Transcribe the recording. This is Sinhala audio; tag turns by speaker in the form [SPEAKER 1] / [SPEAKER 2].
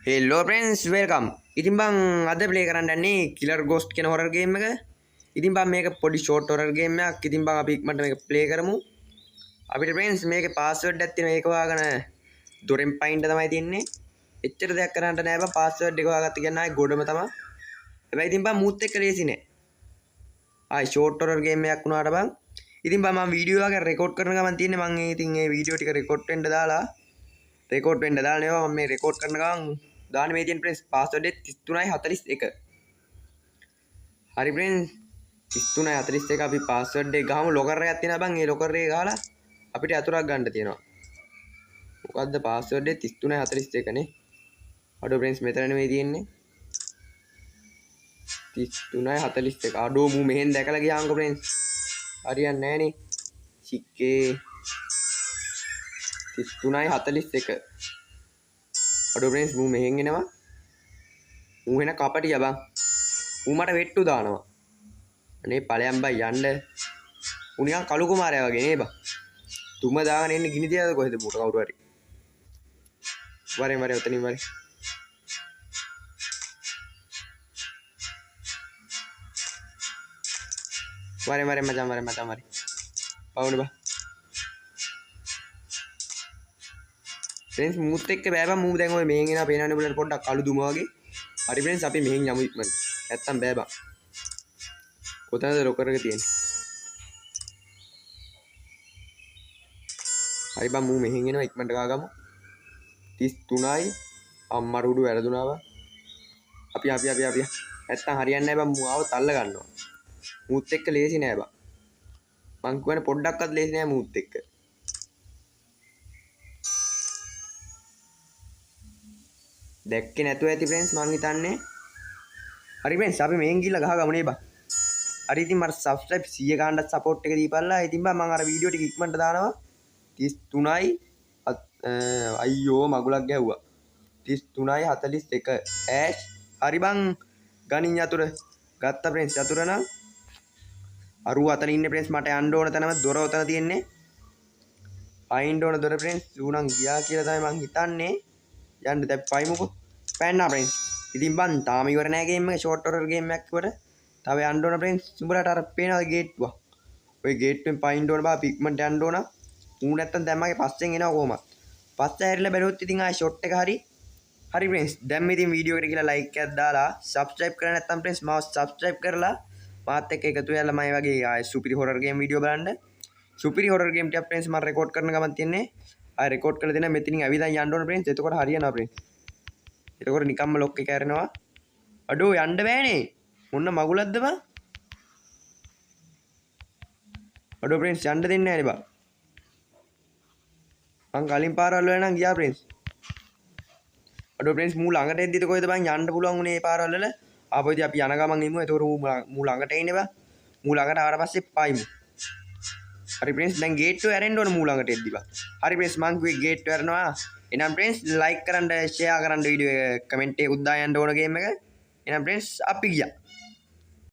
[SPEAKER 1] හෙල්ලෝ ප්‍රන්ස් වේල්කම්. ඉතින් බං අද ප්ලේ කරන්න යන්නේ කිලර් ගෝස්ට් කියන හොරර් ගේම් එක. ඉතින් බං මේක පොඩි ෂෝට් හොරර් ගේම් එකක්. ඉතින් බං අපි ඉක්මනට මේක ප්ලේ කරමු. අපිට ප්‍රන්ස් මේකේ පාස්වර්ඩ් එකක් තියෙනවා. ඒක හොයාගෙන දොරෙන් පයින්ට තමයි තියෙන්නේ. එච්චර දෙයක් කරන්න නෑ බං. පාස්වර්ඩ් එක හොයාගත්ත කියන්නේ ආයේ ගොඩම තමයි. හැබැයි ඉතින් බං මූත් එක්ක ලේසි නෑ. ආයි ෂෝට් හොරර් ගේම් එකක් වුණාට බං. ඉතින් බං මම වීඩියෝ එකක් රෙකෝඩ් කරන ගමන් තියෙන්නේ මම ඉතින් මේ වීඩියෝ ටික රෙකෝඩ් වෙන්න දාලා නේ මම මේ රෙකෝඩ් කරන ගමන් දාන මේ තියෙන ප්‍රෙන්ස් පාස්වර්ඩ් එක 3341. හරි ප්‍රෙන්ස් 3341 අපි පාස්වර්ඩ් එක ගහමු. ලොකර් එකක් තියෙනවා බං. ඒ ලොකර් එක ගහලා අපිට අතුරක් ගන්න තියෙනවා. මොකද්ද පාස්වර්ඩ් එක 3341 නේ. අඩෝ ප්‍රෙන්ස් මෙතනනේ මේ තියෙන්නේ 3341. අඩෝ මූ මෙහෙන් දැකලා ගියාන්කො ප්‍රෙන්ස්. හරියන්නේ නැහැ නේ. චික්කේ 3341. අඩෝ ප්‍රෙන්ස් මූ මෙහෙන් එනවා. මූ වෙන කපටිය බං. මූ මට වෙට්ටු දානවා. අනේ ඵලයන් බං යන්න. මූ නිකන් කළු කුමාරයා වගේ නේ බං. තුම දාගෙන ඉන්නේ ගිනි තියද කොහෙද මූට කවුරු හරි. වරේ ඔතනින් වරේ. වරේ මචං වරේ. පවුනේ බං. फ्रेंड्स मूත් එක්ක බෑ බං. මූ දැන් ඔය මෙහෙන් එනවා පේනවනේ උඹලට පොඩ්ඩක් කළු දුම වගේ. හරි फ्रेंड्स අපි මෙහෙන් යමු ඉක්මනට. නැත්තම් බෑ බං. කොතනද ලොකර් එක තියෙන්නේ? හරි බං මූ මෙහෙන් එනවා ඉක්මනට ගාගමු. 33යි අම්මරුඩු වැරදුනා බං. අපි නැත්තම් හරියන්නේ නැහැ බං. මූ ආවොත් අල්ල ගන්නවා. මූත් එක්ක ලේසි නෑ බං. මං කියන්නේ පොඩ්ඩක්වත් ලේසි නෑ මූත් එක්ක. දැක්කේ නැතුව ඇති फ्रेंड्स මං හිතන්නේ. හරි फ्रेंड्स අපි මෙහෙන් ගිහලා ගහගමු නේ බං. හරි ඉතින් මට subscribe 100 ගානක් support එක දීපල්ලා. ඉතින් බං මං අර වීඩියෝ ටික ඉක්මනට දානවා. 33යි අයියෝ මගුලක් ගැහුවා. 33යි 41 ඇෂ්. හරි බං ගණින් යතුර ගත්තා फ्रेंड्स. යතුර නම් අරු අතන ඉන්නේ फ्रेंड्स. මට යන්න ඕන තැනම දොර උතන තියෙන්නේ. පයින්න ඕන දොර फ्रेंड्स. ඌනම් ගියා කියලා තමයි මං හිතන්නේ. යන්න දැන් පයිමුකෝ. පැන්නා फ्रेंड्स. ඉතින් බං තාම ඉවර නෑ ගේම් එක. ෂෝට් හොරර් ගේම් එකක් ඉවර. තව යන්න ඕන फ्रेंड्स. උඹලට අර පේනවද ගේට්ටුව? ඔය ගේට්ටුවෙන් පයින්න ඕන බා. පිග්මන්ට් යන්න ඕන. ඌ නැත්තම් දැන් මගේ පස්සෙන් එනවා කොහමද? පස්සේ හැරිලා බැලුවොත් ඉතින් ආයි ෂොට් එක හරි फ्रेंड्स. දැන් මේ ඉතින් වීඩියෝ එකට ගිහලා ලයික් එකක් දාලා subscribe කරලා නැත්තම් फ्रेंड्स මාව subscribe කරලා මාත් එක්ක එකතු වෙලා මම වගේ ආයි සුපිරි හොරර් ගේම් වීඩියෝ බලන්න. සුපිරි හොරර් ගේම් ටික फ्रेंड्स මම රෙකෝඩ් කරන ගමන් තියන්නේ. ආයි රෙකෝඩ් කරලා දෙන මෙතනින් ඇවිදන් යන්න ඕන फ्रेंड्स. එතකොට හරියනවා फ्रेंड्स. එතකොට නිකම්ම ලොක් එක ඇරෙනවා. අඩෝ යන්න බෑනේ. මොන්න මගුලක්ද බං? අඩෝ फ्रेंड्स යන්න දෙන්නේ නැහැ නේ බං. මං කලින් පාරවල් වල නම් ගියා फ्रेंड्स. අඩෝ फ्रेंड्स මූ ළඟට එද්දිද කොහෙද බං යන්න පුළුවන් උනේ මේ පාරවල් වල? ආපහු ඉතින් අපි යන ගමන් එමු. එතකොට මූ ළඟට එන්නේ බං. මූ ළඟට ආවට පස්සේ පයිමු. හරි फ्रेंड्स දැන් ගේට්ටුව ඇරෙන්න ඕන මූ ළඟට එද්දි බං. හරි फ्रेंड्स මං කිව්වේ ගේට්ටුව ඇරනවා. එහෙනම් फ्रेंड्स ලයික් කරන්න, ෂෙයා කරන්න, වීඩියෝ එක කමෙන්ට් එකකුත් දාන්න ඕන ගේම් එක. එහෙනම් फ्रेंड्स අපි ගියා.